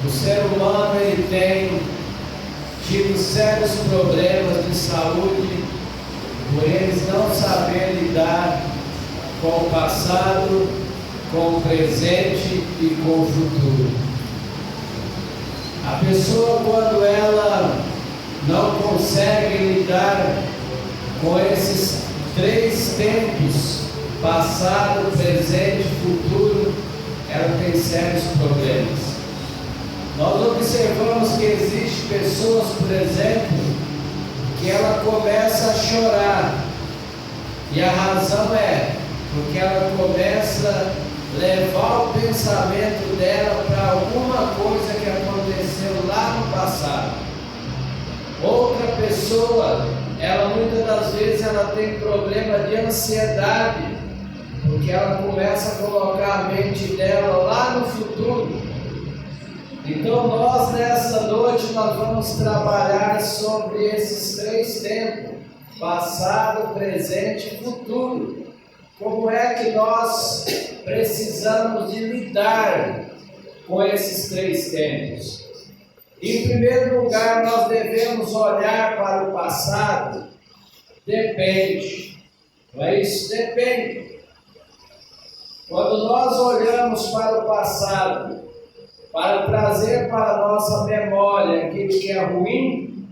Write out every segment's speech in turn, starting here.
O ser humano ele tem tido sérios problemas de saúde por eles não saber lidar com o passado, com o presente e com o futuro. A pessoa, quando ela não consegue lidar com esses três tempos, passado, presente e futuro, ela tem sérios problemas. Nós observamos que existem pessoas, por exemplo, que ela começa a chorar, e a razão é porque ela começa a levar o pensamento dela para alguma coisa que aconteceu lá no passado. Outra pessoa, ela muitas das vezes ela tem problema de ansiedade, porque ela começa a colocar a mente dela lá no futuro. Então nós nessa noite nós vamos trabalhar sobre esses três tempos, passado, presente e futuro. Como é que nós precisamos de lidar com esses três tempos? Em primeiro lugar, nós devemos olhar para o passado. Depende, não é isso? Depende. Quando nós olhamos para o passado, para trazer para a nossa memória aquilo que é ruim,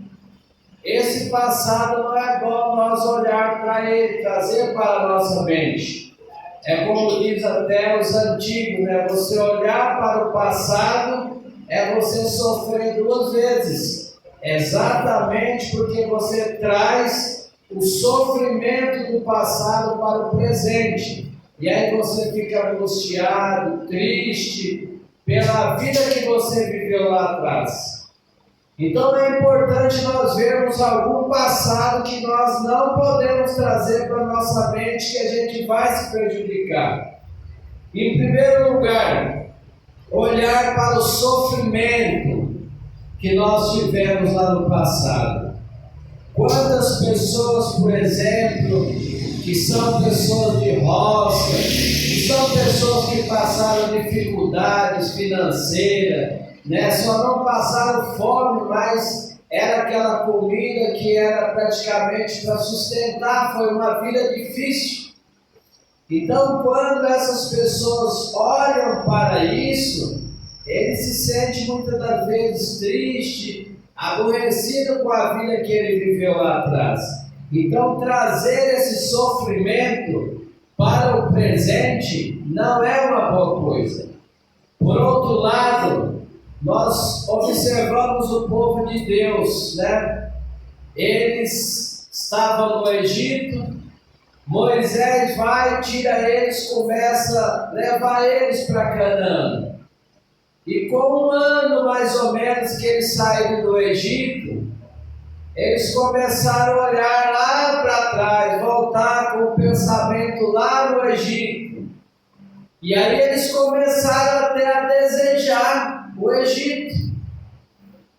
esse passado não é bom nós olhar para ele, trazer para a nossa mente. É como diz até os antigos, né? Você olhar para o passado é você sofrer duas vezes. Exatamente porque você traz o sofrimento do passado para o presente. E aí você fica angustiado, triste, pela vida que você viveu lá atrás. Então é importante nós vermos algum passado que nós não podemos trazer para a nossa mente, que a gente vai se prejudicar. Em primeiro lugar, olhar para o sofrimento que nós tivemos lá no passado. Quantas pessoas, por exemplo, que são pessoas de roça, que são pessoas que passaram dificuldades financeiras, né? Só não passaram fome, mas era aquela comida que era praticamente para sustentar, foi uma vida difícil. Então, quando essas pessoas olham para isso, ele se sente muitas das vezes triste, aborrecido com a vida que ele viveu lá atrás. Então, trazer esse sofrimento para o presente não é uma boa coisa. Por outro lado, nós observamos o povo de Deus, né? Eles estavam no Egito, Moisés vai, tira eles, começa a levar eles para Canaã. E com um ano mais ou menos que eles saíram do Egito, eles começaram a olhar lá para trás, voltar com o pensamento lá no Egito. E aí eles começaram até a desejar o Egito.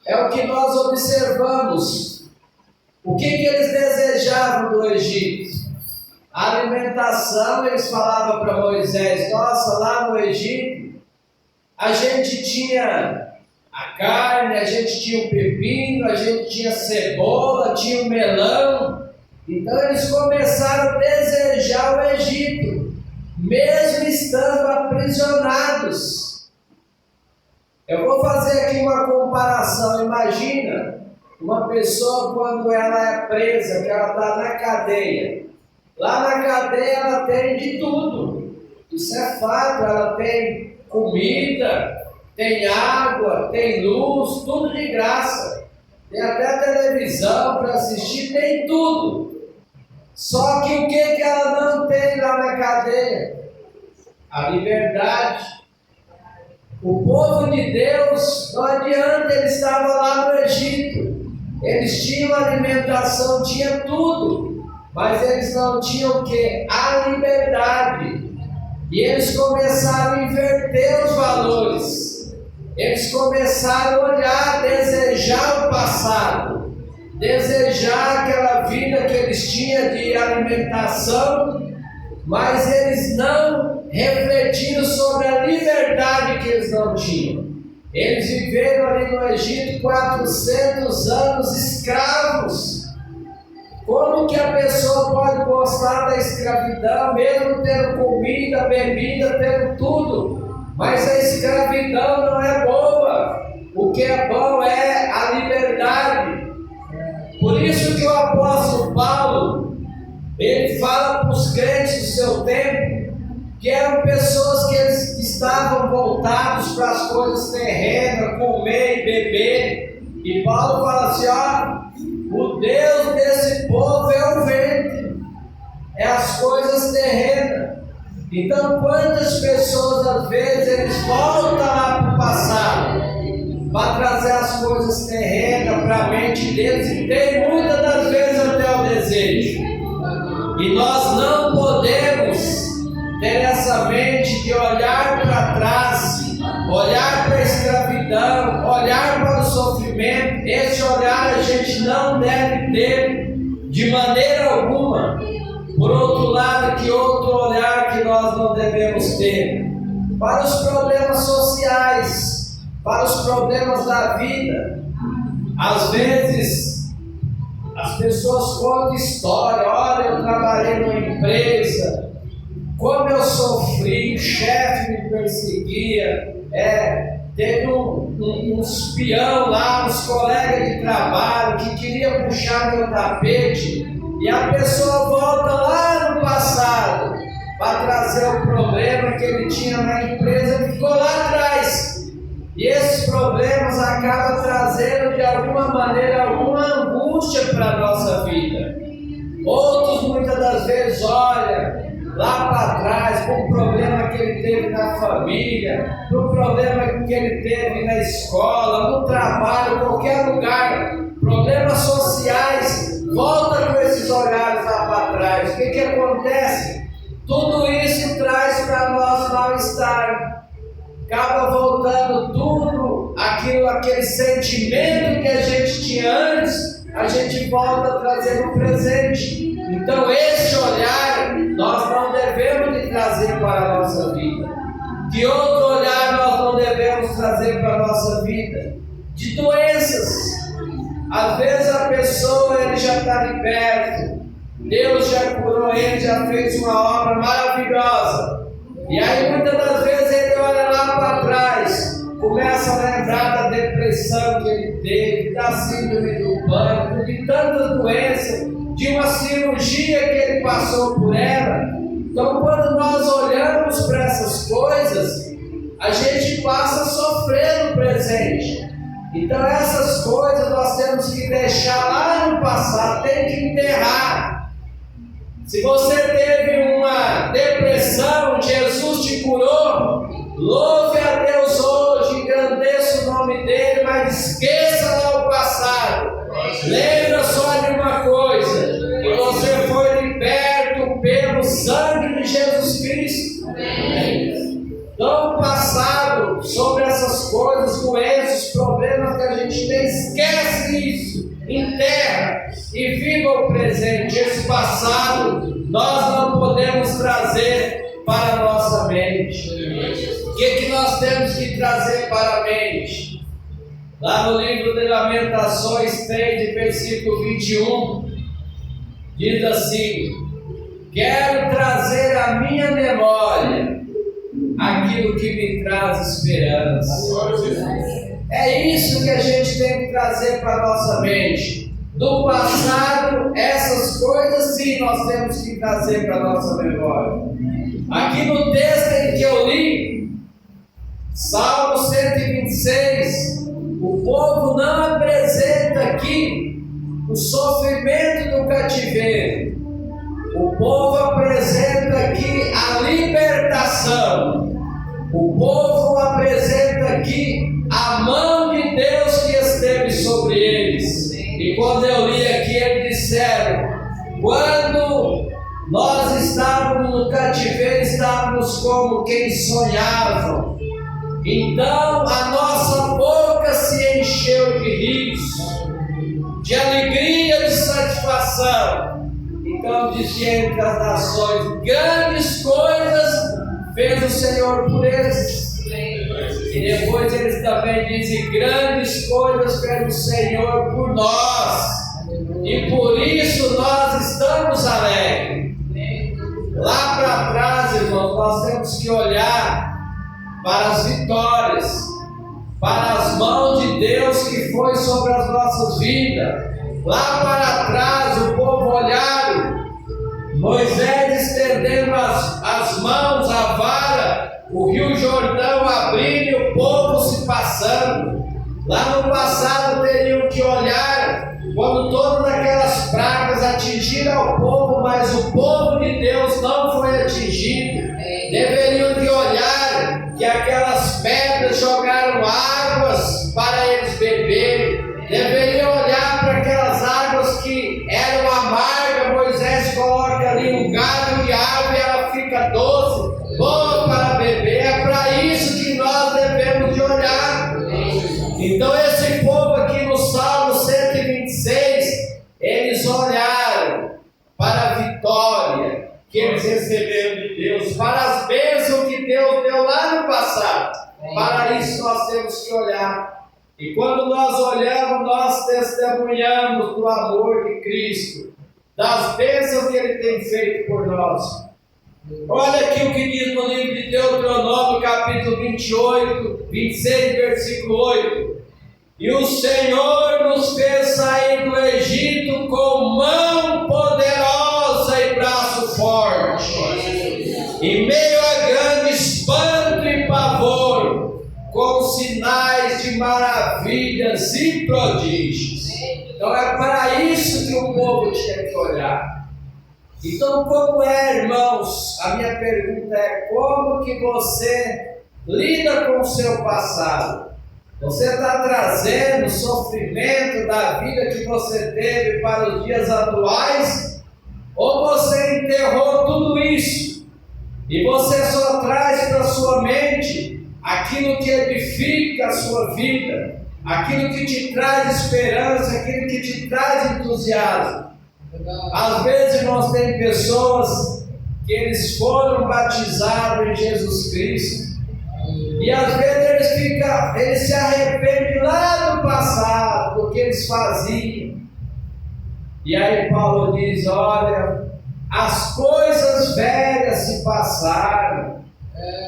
É o que nós observamos. O que eles desejavam do Egito? A alimentação. Eles falavam para Moisés: nossa, lá no Egito a gente tinha a carne, a gente tinha o pepino, a gente tinha cebola, tinha o melão. Então eles começaram a desejar o Egito, mesmo estando aprisionados. Eu vou fazer aqui uma comparação. Imagina uma pessoa quando ela é presa, que ela está na cadeia. Lá na cadeia ela tem de tudo, isso é fato. Ela tem comida, tem água, tem luz, tudo de graça. Tem até televisão para assistir, tem tudo. Só que o que ela não tem lá na cadeia? A liberdade. O povo de Deus, não adianta, ele estava lá no Egito. Eles tinham alimentação, tinha tudo. Mas eles não tinham o quê? A liberdade. E eles começaram a inverter os valores. Eles começaram a olhar, desejar o passado, desejar aquela vida que eles tinham de alimentação, mas eles não refletiram sobre a liberdade que eles não tinham. Eles viveram ali no Egito 400 anos escravos. Como que a pessoa pode gostar da escravidão, mesmo tendo comida, bebida, tendo tudo? Mas a escravidão não é boa. O que é bom é a liberdade. Por isso que o apóstolo Paulo, ele fala para os crentes do seu tempo, que eram pessoas que eles estavam voltados para as coisas terrenas, comer e beber. E Paulo fala assim, o Deus desse povo é o ventre, é as coisas terrenas. Então quantas pessoas às vezes eles voltam lá para o passado, para trazer as coisas terrenas para a mente deles, e tem muitas das vezes até o desejo. E nós não podemos ter essa mente de olhar para trás, olhar para a escravidão, olhar para o sofrimento. Esse olhar a gente não deve ter de maneira alguma. Por outro lado, que outro olhar que nós não devemos ter? Para os problemas sociais, para os problemas da vida. Às vezes as pessoas contam história, olha, eu trabalhei numa empresa, como eu sofri, o chefe me perseguia, teve um espião lá, uns colegas de trabalho que queria puxar meu tapete, e a pessoa volta lá no passado para trazer o problema que ele tinha na empresa que ficou lá atrás. E esses problemas acabam trazendo de alguma maneira alguma angústia para a nossa vida. Outros muitas das vezes olham lá para trás, para o problema que ele teve na família, para o problema que ele teve na escola, no trabalho, em qualquer lugar, problemas sociais, volta com esses olhares lá para trás. O que acontece? Tudo isso traz para nós mal-estar, acaba voltando tudo, aquele sentimento que a gente tinha antes, a gente volta a trazer no presente. Então esse olhar nós não devemos de trazer para a nossa vida. Que outro olhar nós não devemos trazer para a nossa vida? De doenças. Às vezes a pessoa ele já está liberto, Deus já curou ele, já fez uma obra maravilhosa. E aí muitas das vezes ele olha lá para trás, começa a lembrar da depressão que ele teve, da síndrome do pânico, de tantas doenças, de uma cirurgia que ele passou por ela. Então quando nós olhamos para essas coisas, a gente passa a sofrer no presente. Então essas coisas nós temos que deixar lá no passado, tem que enterrar. Se você teve uma depressão, Jesus te curou, louve a Deus hoje, engrandeça o nome dele, mas esqueça lá o passado. Lembra só de uma coisa, que você foi liberto pelo sangue de Jesus Cristo. Então o passado, sobre essas coisas, doenças, problemas que a gente tem, esquece isso, enterra e viva o presente. Esse passado nós não podemos trazer para a nossa mente. O que nós temos que trazer para a mente? Lá no livro de Lamentações 3, versículo 21, diz assim: quero trazer à minha memória aquilo que me traz esperança. É isso que a gente tem que trazer para a nossa mente. Do passado, essas coisas sim nós temos que trazer para a nossa memória. Aqui no texto em que eu li, Salmo 126, o povo não apresenta aqui o sofrimento do cativeiro. O povo apresenta aqui a libertação. O povo apresenta aqui a mão de Deus que esteve sobre eles. E quando eu li aqui, eles disseram: quando nós estávamos no cativeiro, estávamos como quem sonhava. Então a nossa boca se encheu de riso, de alegria, de satisfação. Então dizia entre as nações: grandes coisas fez o Senhor por eles. E depois eles também dizem: grandes coisas pelo Senhor por nós, e por isso nós estamos alegres. Lá para trás, irmãos, nós temos que olhar para as vitórias, para as mãos de Deus que foi sobre as nossas vidas. Lá para trás, o povo olharam, Moisés estendendo as mãos, a vara, o rio Jordão abrindo e o povo se passando. Lá no passado teriam que olhar quando todas aquelas pragas atingiram ao povo, mas o povo de Deus não foi atingido. Deveriam de olhar que aquelas pedras jogaram águas para eles beberem. Deveriam olhar para aquelas águas que eram amargas. Moisés coloca ali um galho de água e ela fica doce, boa para beber. É para isso que nós devemos de olhar. Então esse povo aqui no Salmo 126, eles olharam para a vitória que eles receberam de Deus, para as bênçãos que Deus deu lá no passado. Para isso nós temos que olhar. E quando nós olhamos, nós testemunhamos do amor de Cristo, das bênçãos que Ele tem feito por nós. Olha aqui o que diz no livro de Deuteronômio, capítulo 28, 26, versículo 8. E o Senhor nos fez sair do Egito com mão poderosa e braço forte, em meio a grande espanto e pavor, com sinais de maravilhas e prodígios. Então é para isso que o povo tinha que olhar. Então, como é, irmãos? A minha pergunta é: como que você lida com o seu passado? Você está trazendo o sofrimento da vida que você teve para os dias atuais? Ou você enterrou tudo isso e você só traz para a sua mente aquilo que edifica a sua vida, aquilo que te traz esperança, aquilo que te traz entusiasmo? Às vezes, irmãos, tem pessoas que eles foram batizados em Jesus Cristo, e às vezes eles se arrependem lá do passado, do que eles faziam. E aí Paulo diz: olha, as coisas velhas se passaram,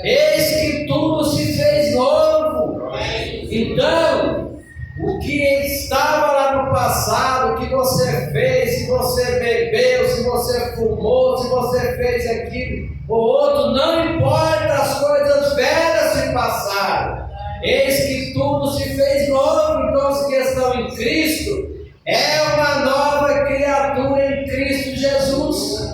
eis que tudo se fez novo. Então, o que estava lá no passado, o que você fez, se você bebeu, se você fumou, se você fez aquilo ou outro, não importa, as coisas velhas se passaram, eis que tudo se fez novo. Então, os que estão em Cristo é uma nova criatura em Cristo Jesus.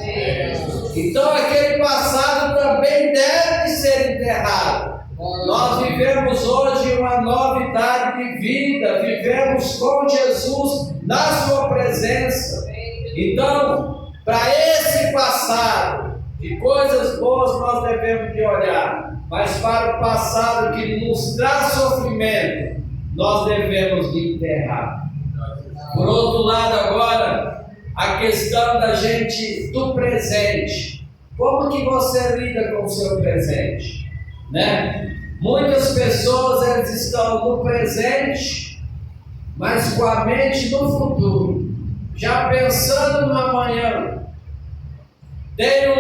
Então, aquele passado também deve ser enterrado. Nós vivemos hoje uma novidade de vida, vivemos com Jesus na sua presença. Então, para esse passado, de coisas boas nós devemos de olhar, mas para o passado que nos traz sofrimento, nós devemos de enterrar. Por outro lado, agora, a questão da gente, do presente. Como que você lida com o seu presente? Né? Muitas pessoas, elas estão no presente, mas com a mente no futuro, já pensando no amanhã. Tem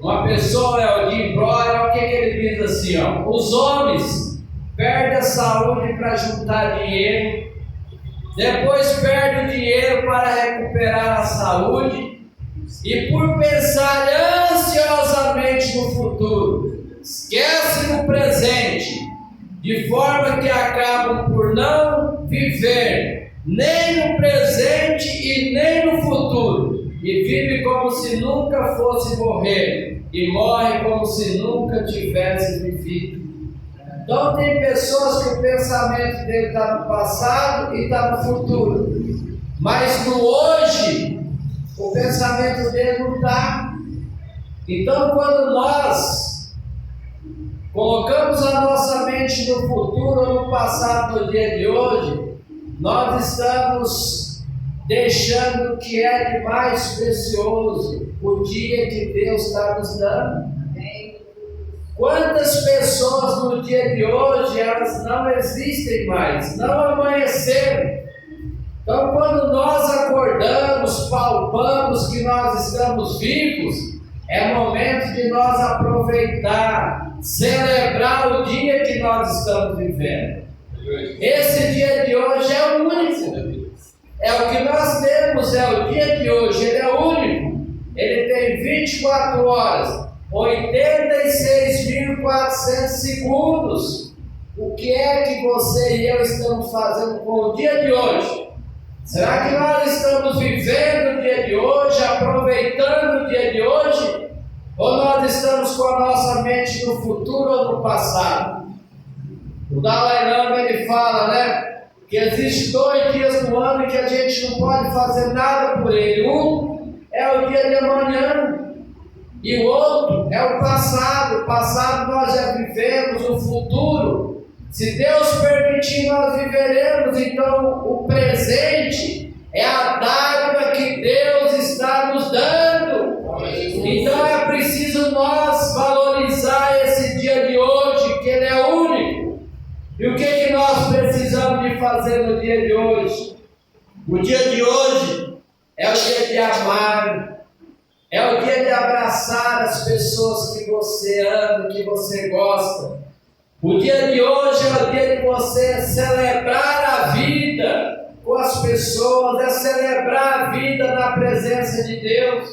uma pessoa, é o Jim Brown, o que ele diz assim, ó: os homens perdem a saúde para juntar dinheiro, depois perdem o dinheiro para recuperar a saúde, e por pensar ansiosamente no futuro, esquecem do presente, de forma que acabam por não viver nem no presente e nem no futuro, e vive como se nunca fosse morrer, e morre como se nunca tivesse vivido. Então tem pessoas que o pensamento dele está no passado e está no futuro, mas no hoje o pensamento dele não está. Então, quando nós colocamos a nossa mente no futuro ou no passado do dia de hoje, nós estamos deixando o que é de mais precioso, o dia que Deus está nos dando. Quantas pessoas no dia de hoje, elas não existem mais, não amanheceram. Então, quando nós acordamos, palpamos que nós estamos vivos, é momento de nós aproveitar, celebrar o dia que nós estamos vivendo. Esse dia de hoje é o único. É o que nós temos, é o dia de hoje, ele é único. Ele tem 24 horas, 86.400 segundos. O que é que você e eu estamos fazendo com o dia de hoje? Será que nós estamos vivendo o dia de hoje, aproveitando o dia de hoje? Ou nós estamos com a nossa mente no futuro ou no passado? O Dalai Lama, ele fala, né, que existem 2 dias no ano que a gente não pode fazer nada por ele. Um é o dia de amanhã e o outro é o passado. O passado nós já vivemos, o futuro, se Deus permitir, nós viveremos. Então o presente é a dádiva que Deus está nos dando. Então é preciso nós valorizar esse dia de hoje, que ele é único. E o que nós precisamos de fazer no dia de hoje? O dia de hoje é o dia de amar, é o dia de abraçar as pessoas que você ama, que você gosta. O dia de hoje é o dia de você celebrar a vida com as pessoas, é celebrar a vida na presença de Deus.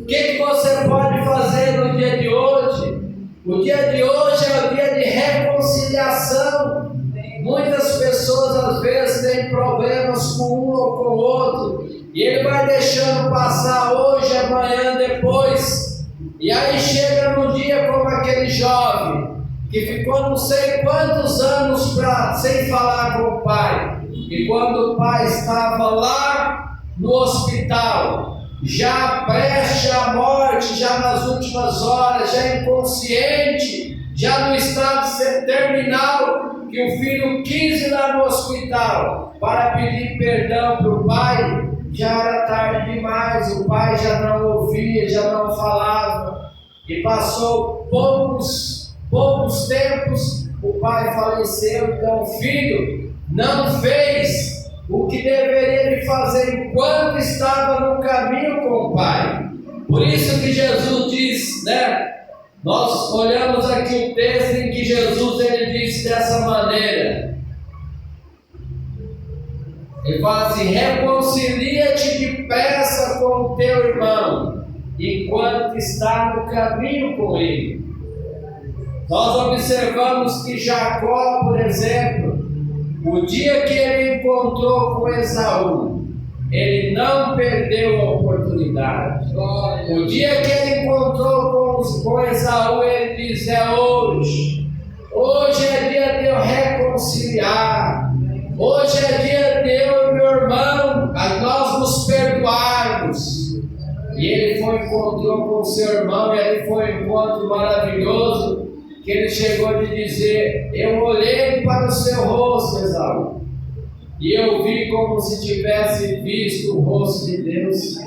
O que você pode fazer no dia de hoje? O dia de hoje é o dia de reconciliação. Muitas pessoas às vezes têm problemas com um ou com o outro, e ele vai deixando passar hoje, amanhã, depois, e aí chega num dia como aquele jovem que ficou não sei quantos anos sem falar com o pai, e quando o pai estava lá no hospital, já prestes à morte, já nas últimas horas, já inconsciente, já no estado terminal, que o filho quis ir lá no hospital para pedir perdão para o pai, já era tarde demais, o pai já não ouvia, já não falava, e passou poucos tempos, o pai faleceu. Então o filho não fez o que deveria de fazer enquanto estava no caminho com o pai. Por isso que Jesus diz, né? Nós olhamos aqui o texto em que Jesus ele disse dessa maneira. Ele fala assim: reconcilia-te depressa com o teu irmão, enquanto está no caminho com ele. Nós observamos que Jacó, por exemplo, o dia que ele encontrou com Esaú, ele não perdeu a oportunidade. O dia que ele encontrou com Esaú, ele diz: é hoje. Hoje é dia de eu reconciliar. Hoje é dia de eu e meu irmão, nós nos perdoarmos. E ele encontrou com seu irmão, e ali foi um encontro maravilhoso, que ele chegou de dizer: eu olhei para o seu rosto, Esaú, e eu vi como se tivesse visto o rosto de Deus.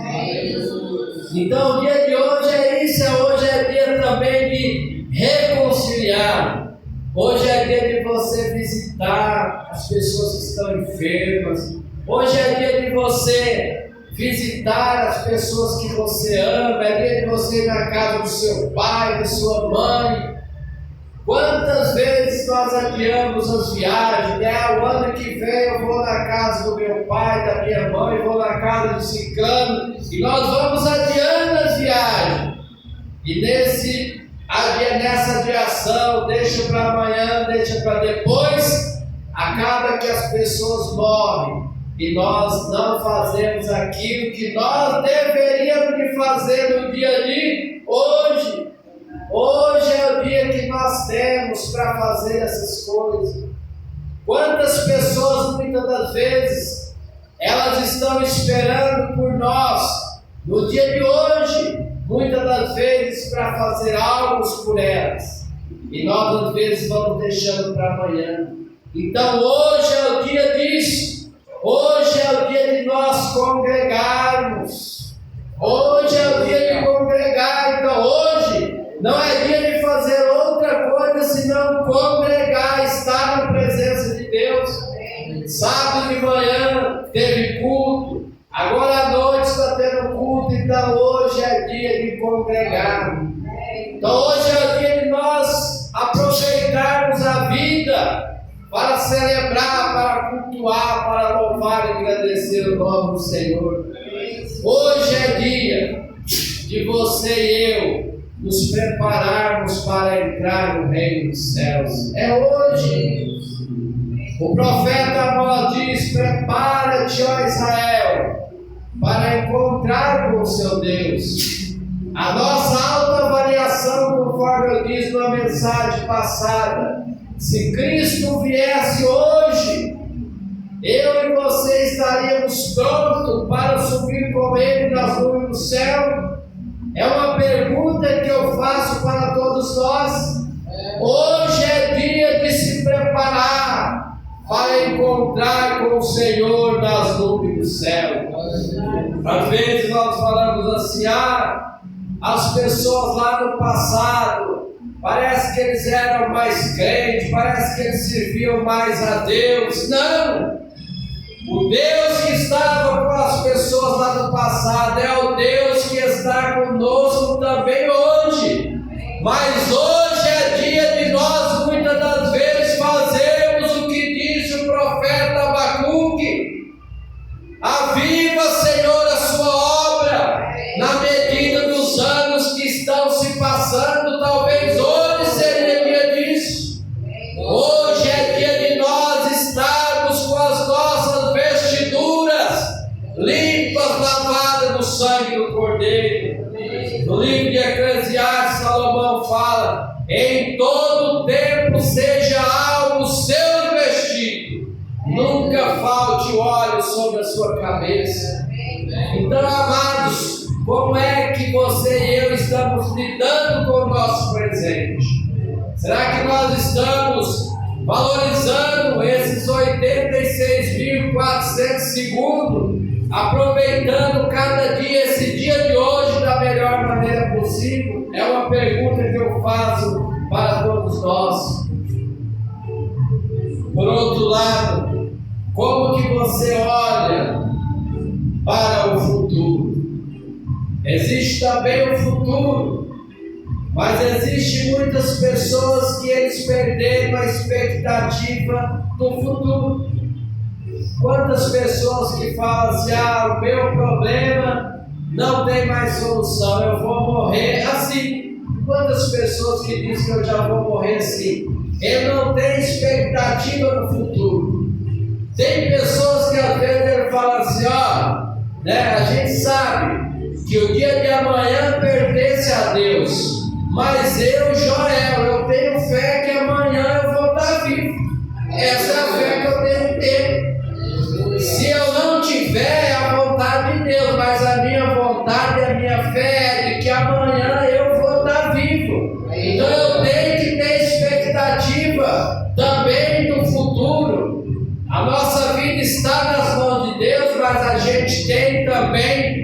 Então o dia de hoje é isso, hoje é dia também de reconciliar. Hoje é dia de você visitar as pessoas que estão enfermas. Hoje é dia de você visitar as pessoas que você ama. É dia de você ir na casa do seu pai, da sua mãe. Quantas vezes nós adiamos as viagens, né? O ano que vem eu vou na casa do meu pai, da minha mãe, vou na casa de ciclano, e nós vamos adiando as viagens. E nessa adiação, deixa para amanhã, deixa para depois, acaba que as pessoas morrem, e nós não fazemos aquilo que nós deveríamos de fazer no dia de hoje. Hoje é o dia que nós temos para fazer essas coisas. Quantas pessoas, muitas das vezes, elas estão esperando por nós no dia de hoje, muitas das vezes, para fazer algo por elas, e nós às vezes vamos deixando para amanhã. Então hoje é o dia disso. Hoje é o dia de nós congregarmos. Hoje é o dia de congregar. Então hoje não é dia de fazer outra Sábado de manhã teve culto, agora à noite está tendo culto, então hoje é dia de congregar. Então hoje é o dia de nós aproveitarmos a vida para celebrar, para cultuar, para louvar e agradecer o nome do Senhor. Hoje é dia de você e eu nos prepararmos para entrar no reino dos céus. É hoje. O profeta Amós diz: prepara-te, ó Israel, para encontrar com o seu Deus. A nossa autoavaliação, conforme eu disse na mensagem passada, se Cristo viesse hoje, eu e você estaríamos prontos para subir com Ele nas nuvens do céu? É uma pergunta que eu faço para todos nós. Hoje é dia de se preparar para encontrar com o Senhor nas nuvens do céu. Às vezes nós falamos assim: as pessoas lá no passado, parece que eles eram mais crentes, parece que eles serviam mais a Deus. Não! O Deus que estava com as pessoas lá no passado é o Deus que está conosco também hoje. Mas hoje é dia de nós, muitas das vezes, fazermos o que disse o profeta Abacuque: aviva, Senhor, a sua obra, na medida dos anos que estão se passando. Talvez hoje seria dia disso. Hoje é dia de nós estarmos com as nossas vestiduras limpas, lavadas no sangue do Cordeiro. No livro de Eclesiastes, Salomão fala: em todo tempo seja alvo o seu vestido, nunca falte o óleo sobre a sua cabeça. Então, amados, como é que você e eu estamos lidando com o nosso presente? Será que nós estamos valorizando esses 86.400 segundos, aproveitando cada dia, esse dia de hoje, da melhor maneira possível? É uma pergunta que eu faço para todos nós. Por outro lado, como que você olha para o futuro? Existe também o futuro, mas existe muitas pessoas que eles perderam a expectativa do futuro. Quantas pessoas que falam assim: o meu problema não tem mais solução, eu vou morrer assim. Quantas pessoas que dizem que eu já vou morrer assim? Ele não tem expectativa no futuro. Tem pessoas que às vezes ele fala assim: a gente sabe que o dia de amanhã pertence a Deus, mas eu, Joel, eu tenho fé que amanhã eu vou estar vivo. Essa é a fé que eu tenho que ter. Se eu não tiver, é a vontade de Deus, mas a minha vontade e a minha fé é de que amanhã eu vou estar vivo. Então eu tenho que ter expectativa também do futuro. A nossa vida está nas mãos de Deus, mas a gente tem também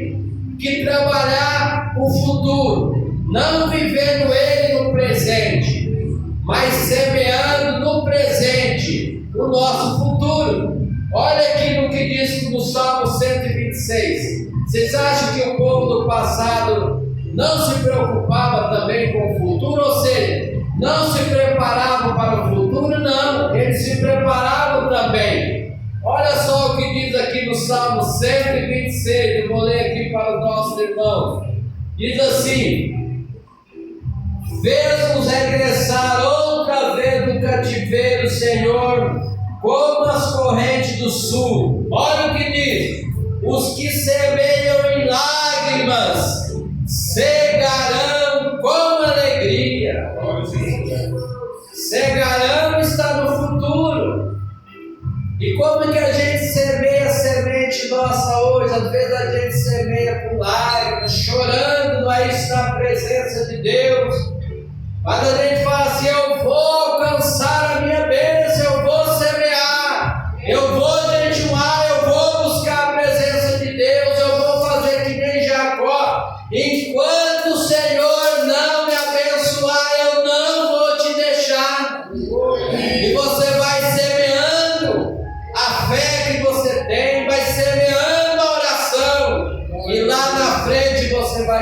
que trabalhar o futuro, não vivendo ele no presente, mas semeando no presente o nosso futuro. Olha aqui no que diz no Salmo 126. Vocês acham que o povo do passado não se preocupava também com o futuro? Ou seja, não se preparavam para o futuro? Não, eles se preparavam também. Olha só o que diz aqui no Salmo 126, eu vou ler aqui para os nossos irmãos. Diz assim: fez-nos regressar outra vez do cativeiro, Senhor, como as correntes do sul. Olha o que diz: os que semeiam em lágrimas cegarão com alegria. Cegarão está no futuro. E como que a gente semeia a semente nossa hoje? Às vezes a gente semeia com lágrimas, chorando, não é isso, na presença de Deus. Mas a gente fala assim: eu vou alcançar a minha bênção, eu vou semear, eu vou jejuar, eu vou buscar a presença de Deus, eu vou fazer que nem Jacó. Enquanto o Senhor não me abençoar, eu não vou te deixar. E você vai semeando a fé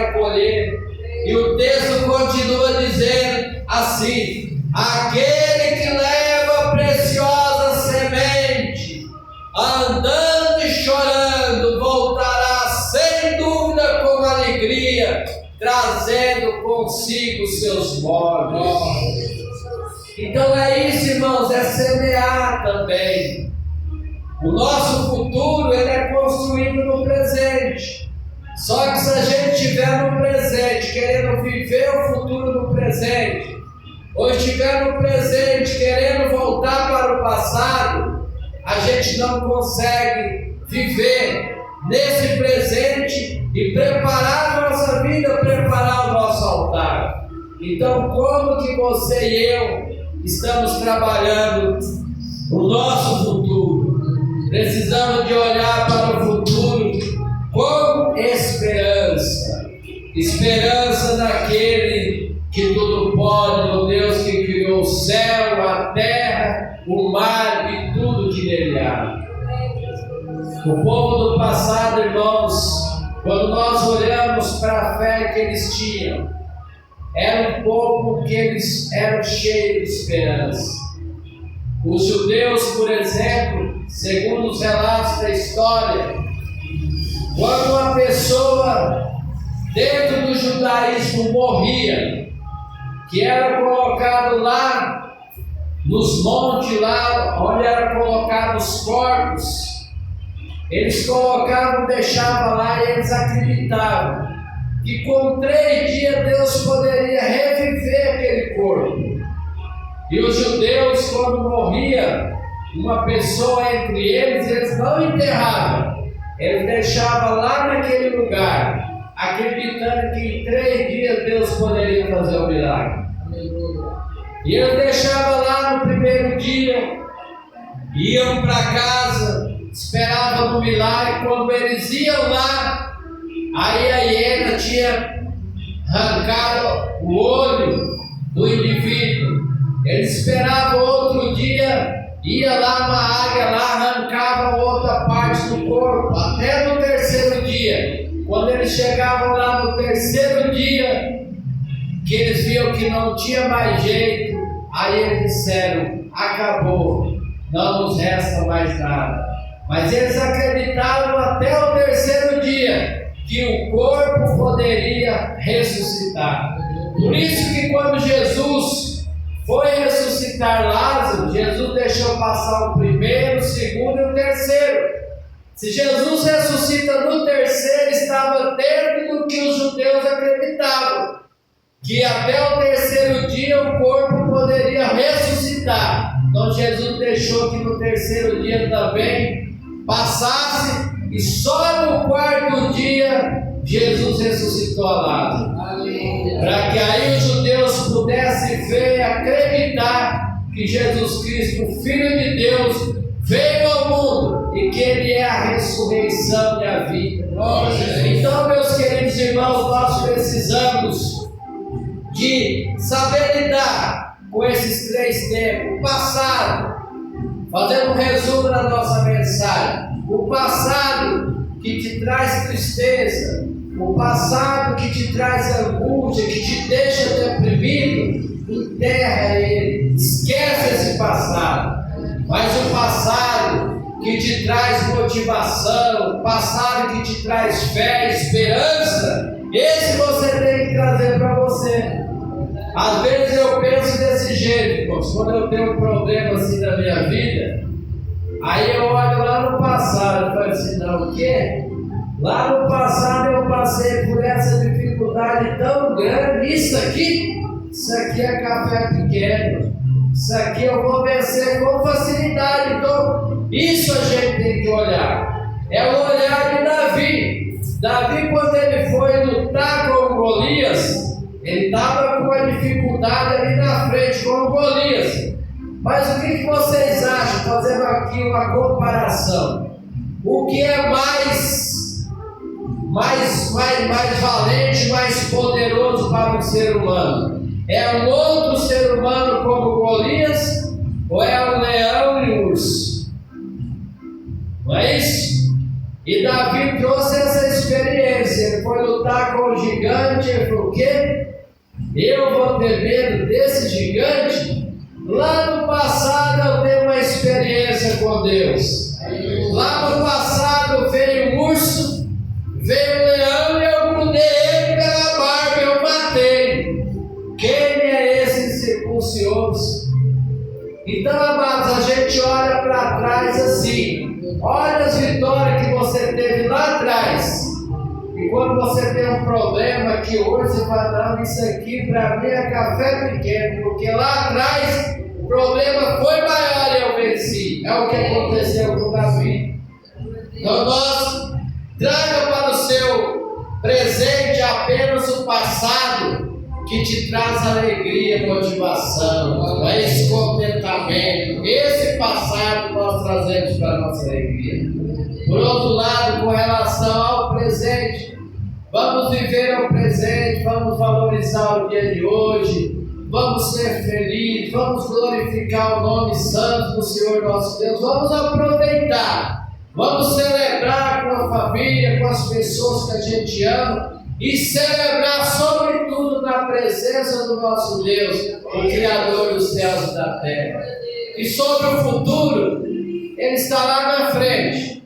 vai colher. E o texto continua dizendo assim: aquele que leva a preciosa semente, andando e chorando, voltará sem dúvida com alegria, trazendo consigo seus móveis. Então é isso, irmãos, é semear também. O nosso futuro, ele é construído no presente. Só que se a gente estiver no presente, querendo viver o futuro no presente, ou estiver no presente, querendo voltar para o passado, a gente não consegue viver nesse presente e preparar a nossa vida, preparar o nosso altar. Então, como que você e eu estamos trabalhando o nosso futuro? Precisamos de olhar para o futuro com esperança. Esperança naquele que tudo pode, no Deus que criou o céu, a terra, o mar e tudo que nele há. O povo do passado, irmãos, quando nós olhamos para a fé que eles tinham, era um povo que eles eram cheios de esperança. Os judeus, por exemplo, segundo os relatos da história, quando uma pessoa dentro do judaísmo morria, que era colocado lá nos montes, lá onde eram colocados os corpos, eles colocavam, deixavam lá e eles acreditavam que com 3 dias Deus poderia reviver aquele corpo. E os judeus, quando morria uma pessoa entre eles, eles não enterravam, eles deixavam lá naquele lugar, acreditando que em 3 dias Deus poderia fazer o milagre. E eles deixavam lá no primeiro dia, iam para casa, esperavam no milagre. Quando eles iam lá, aí a hiena tinha arrancado o olho do indivíduo. Eles esperavam outro dia, ia lá uma águia, lá arrancava outra parte do corpo, até no terceiro dia. Quando eles chegavam lá no terceiro dia, que eles viam que não tinha mais jeito, aí eles disseram: acabou, não nos resta mais nada. Mas eles acreditavam até o terceiro dia que o corpo poderia ressuscitar. Por isso que quando Jesus foi ressuscitar Lázaro, Jesus deixou passar o primeiro, o segundo e o terceiro. Se Jesus ressuscita no terceiro, estava dentro do que os judeus acreditavam, que até o terceiro dia o corpo poderia ressuscitar. Então Jesus deixou que no terceiro dia também passasse, e só no quarto dia Jesus ressuscitou a Lázaro. Para que aí os judeus pudessem ver e acreditar que Jesus Cristo, o Filho de Deus, veio ao mundo e que Ele é a ressurreição e a vida. Então, meus queridos irmãos, nós precisamos de saber lidar com esses 3 tempos. O passado, fazendo um resumo da nossa mensagem, o passado que te traz tristeza, o passado que te traz angústia, que te deixa deprimido, enterra ele, esquece esse passado. Mas o passado que te traz motivação, o passado que te traz fé, esperança, esse você tem que trazer para você. Às vezes eu penso desse jeito, irmãos, quando eu tenho um problema assim na minha vida, aí eu olho lá no passado e falo assim: não, o quê? Lá no passado eu passei por essa dificuldade tão grande. Isso aqui é café pequeno. Isso aqui eu vou vencer com facilidade. Então, isso a gente tem que olhar. É o olhar de Davi. Davi, quando ele foi lutar com Golias, ele estava com uma dificuldade ali na frente com Golias. Mas o que vocês acham, fazendo aqui uma comparação? O que é mais valente, mais poderoso para um ser humano? É um outro ser humano como Golias, ou é um leão e um urso? Não é isso? E Davi trouxe essa experiência. Ele foi lutar com o gigante. Ele falou: o quê? Eu vou ter medo desse gigante? Lá no passado eu tenho uma experiência com Deus. Lá no passado veio o urso, veio o leão e eu grudei ele pela barba, eu matei. Quem é esse circuncioso? Então, amados, a gente olha para trás assim. Olha as vitórias que você teve lá atrás. E quando você tem um problema que hoje você vai dar, isso aqui para mim é café pequeno, porque lá atrás o problema foi maior e eu venci. É o que aconteceu com Davi. Então nós traga para o seu presente apenas o passado que te traz alegria, motivação, esse contentamento. Esse passado nós trazemos para a nossa alegria. Por outro lado, com relação ao presente, vamos viver o presente, vamos valorizar o dia de hoje, vamos ser felizes, vamos glorificar o nome santo do Senhor nosso Deus, vamos aproveitar, vamos celebrar com a família, com as pessoas que a gente ama e celebrar sobretudo na presença do nosso Deus, o Criador dos céus e da terra. E sobre o futuro, Ele está lá na frente.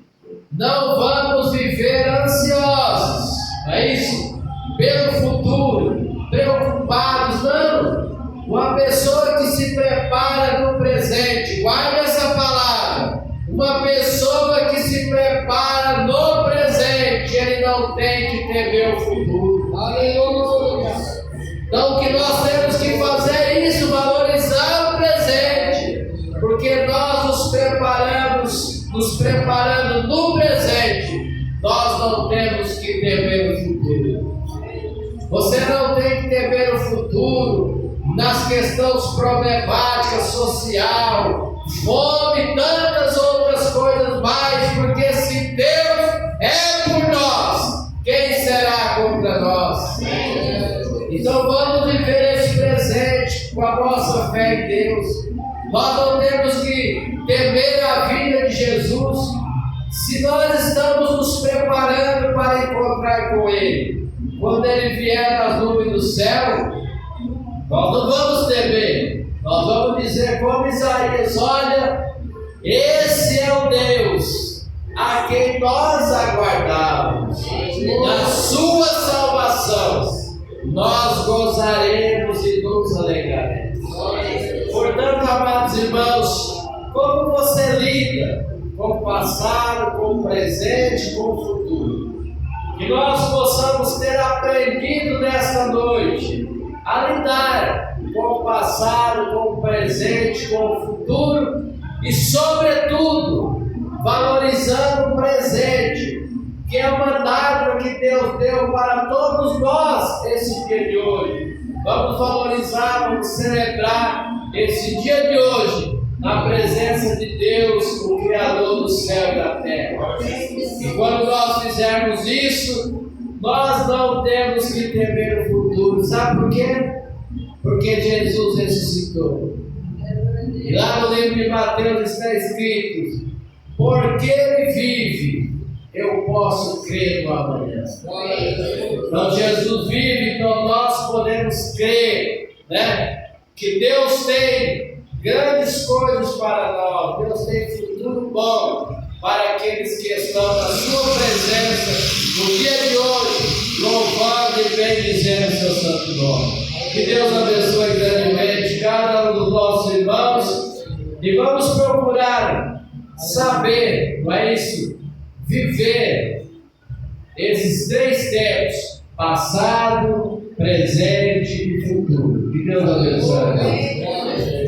Não vamos viver ansiosos, não é isso? Pelo futuro, preocupados, não. Uma pessoa que se prepara no presente, guarde essa palavra. Uma pessoa que se prepara no presente, ele não tem que temer o futuro. Aleluia! Então o que nós temos que fazer é isso, valorizar o presente, porque nós nos preparando no presente, nós não temos que temer o futuro. Você não tem que temer o futuro nas questões problemáticas, social, fome, tantas outras coisas mais, porque se Deus é por nós, quem será contra nós? Então vamos viver esse presente com a nossa fé em Deus. Nós não temos que temer a vinda de Jesus se nós estamos nos preparando para encontrar com Ele. Quando Ele vier nas nuvens do céu, nós não vamos temer. Nós vamos dizer como Isaías: olha, esse é o Deus a quem nós aguardávamos. Na sua salvação nós gozaremos e nos alegraremos. Portanto, amados irmãos, como você lida com o passado, com o presente, com o futuro? Que nós possamos ter aprendido nesta noite a lidar com o passado, com o presente, com o futuro e, sobretudo, valorizando o presente, que é uma dádiva que Deus deu para todos nós esse dia de hoje. Vamos valorizar, vamos celebrar esse dia de hoje na presença de Deus, o Criador do céu e da terra. E quando nós fizermos isso, nós não temos que temer o futuro. Sabe por quê? Porque Jesus ressuscitou. E lá no livro de Mateus está escrito: porque Ele vive, eu posso crer no amanhã. Então Jesus vive, então nós podemos crer, né? Que Deus tem grandes coisas para nós. Deus tem futuro bom para aqueles que estão na sua presença no dia de hoje, louvando e bendizendo o seu santo nome. Que Deus abençoe grandemente cada um dos nossos irmãos e vamos procurar saber, não é isso? Viver esses três tempos: passado, presente e futuro. Que Deus abençoe.